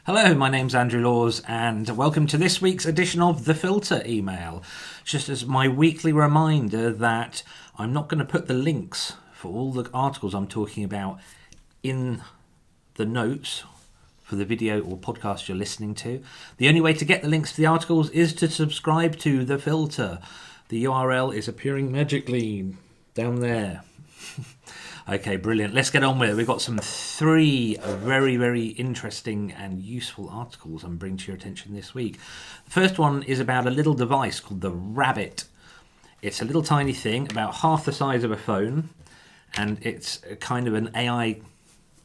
Hello, my name's Andrew Laws and welcome to this week's edition of The Filter email. Just as my weekly reminder that I'm not going to put the links for all the articles I'm talking about in the notes for the video or podcast you're listening to. The only way to get the links to the articles is to subscribe to The Filter. The URL is appearing magically down there. Okay, brilliant. Let's get on with it. We've got some three very, very interesting and useful articles I'm bringing to your attention this week. The first one is about a little device called the Rabbit. It's a little tiny thing, about half the size of a phone, and it's a kind of an AI, I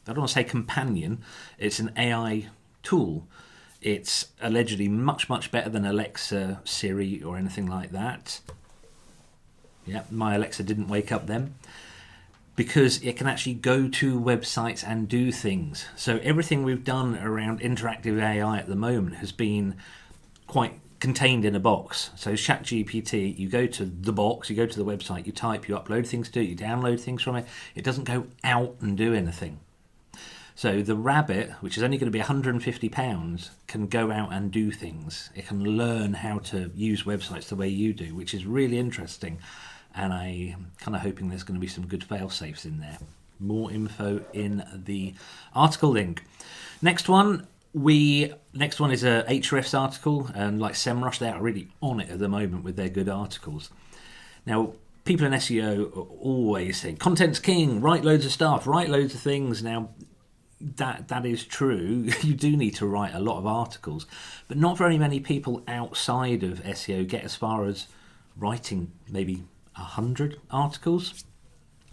don't want to say companion, it's an AI tool. It's allegedly much, much better than Alexa, Siri, or anything like that. Yeah, my Alexa didn't wake up then. Because it can actually go to websites and do things. So everything we've done around interactive AI at the moment has been quite contained in a box. So ChatGPT, you go to the box, you go to the website, you type, you upload things to it, you download things from it. It doesn't go out and do anything. So the Rabbit, which is only going to be £150, can go out and do things. It can learn how to use websites the way you do, which is really interesting. And I'm kind of hoping there's going to be some good fail-safes in there. More info in the article link. Next one is a Ahrefs article, and like Semrush, they are really on it at the moment with their good articles. Now, people in SEO are always saying, content's king, write loads of stuff, write loads of things. Now, that is true. You do need to write a lot of articles, but not very many people outside of SEO get as far as writing maybe 100 articles.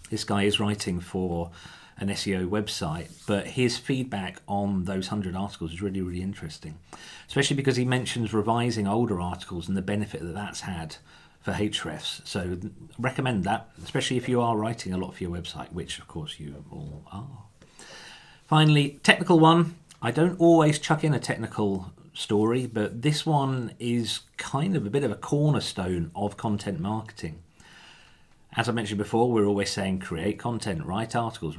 This guy is writing for an SEO website, but his feedback on those 100 articles is really, really interesting, especially because he mentions revising older articles and the benefit that that's had for Ahrefs. So recommend that, especially if you are writing a lot for your website, which of course you all are. Finally, technical one. I don't always chuck in a technical story, but this one is kind of a bit of a cornerstone of content marketing. As I mentioned before, we're always saying create content, write articles,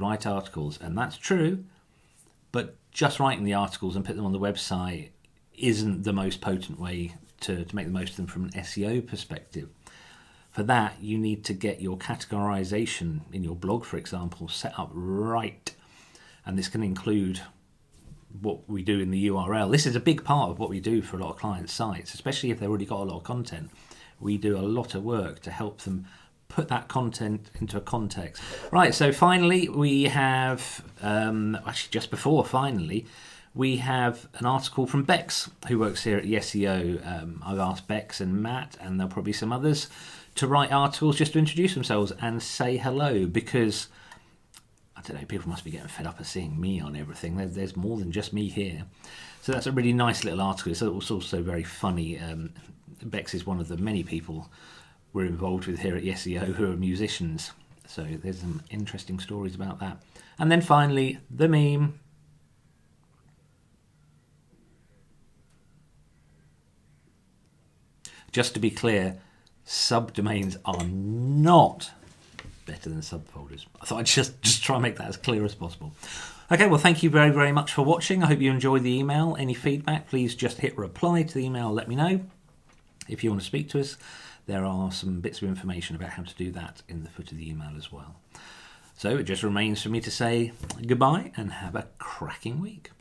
and that's true, but just writing the articles and put them on the website isn't the most potent way to make the most of them from an SEO perspective. For that, you need to get your categorization in your blog, for example, set up right, and this can include what we do in the URL. This is a big part of what we do for a lot of client sites, especially if they've already got a lot of content. We do a lot of work to help them put that content into a context. Right, so finally we have, actually just before finally, we have an article from Bex, who works here at Yeseo. I've asked Bex and Matt, and there'll probably be some others, to write articles just to introduce themselves and say hello, because, I don't know, people must be getting fed up of seeing me on everything. There's more than just me here. So that's a really nice little article. It's also very funny. Bex is one of the many people we're involved with here at Yeseo who are musicians, so there's some interesting stories about that. And then finally, the meme. Just to be clear, subdomains are not better than subfolders. I thought I'd just try and make that as clear as possible. Okay, well, thank you very, very much for watching. I hope you enjoyed the email. Any feedback, please just hit reply to the email, let me know. If you want to speak to us, there are some bits of information about how to do that in the footer of the email as well. So it just remains for me to say goodbye and have a cracking week.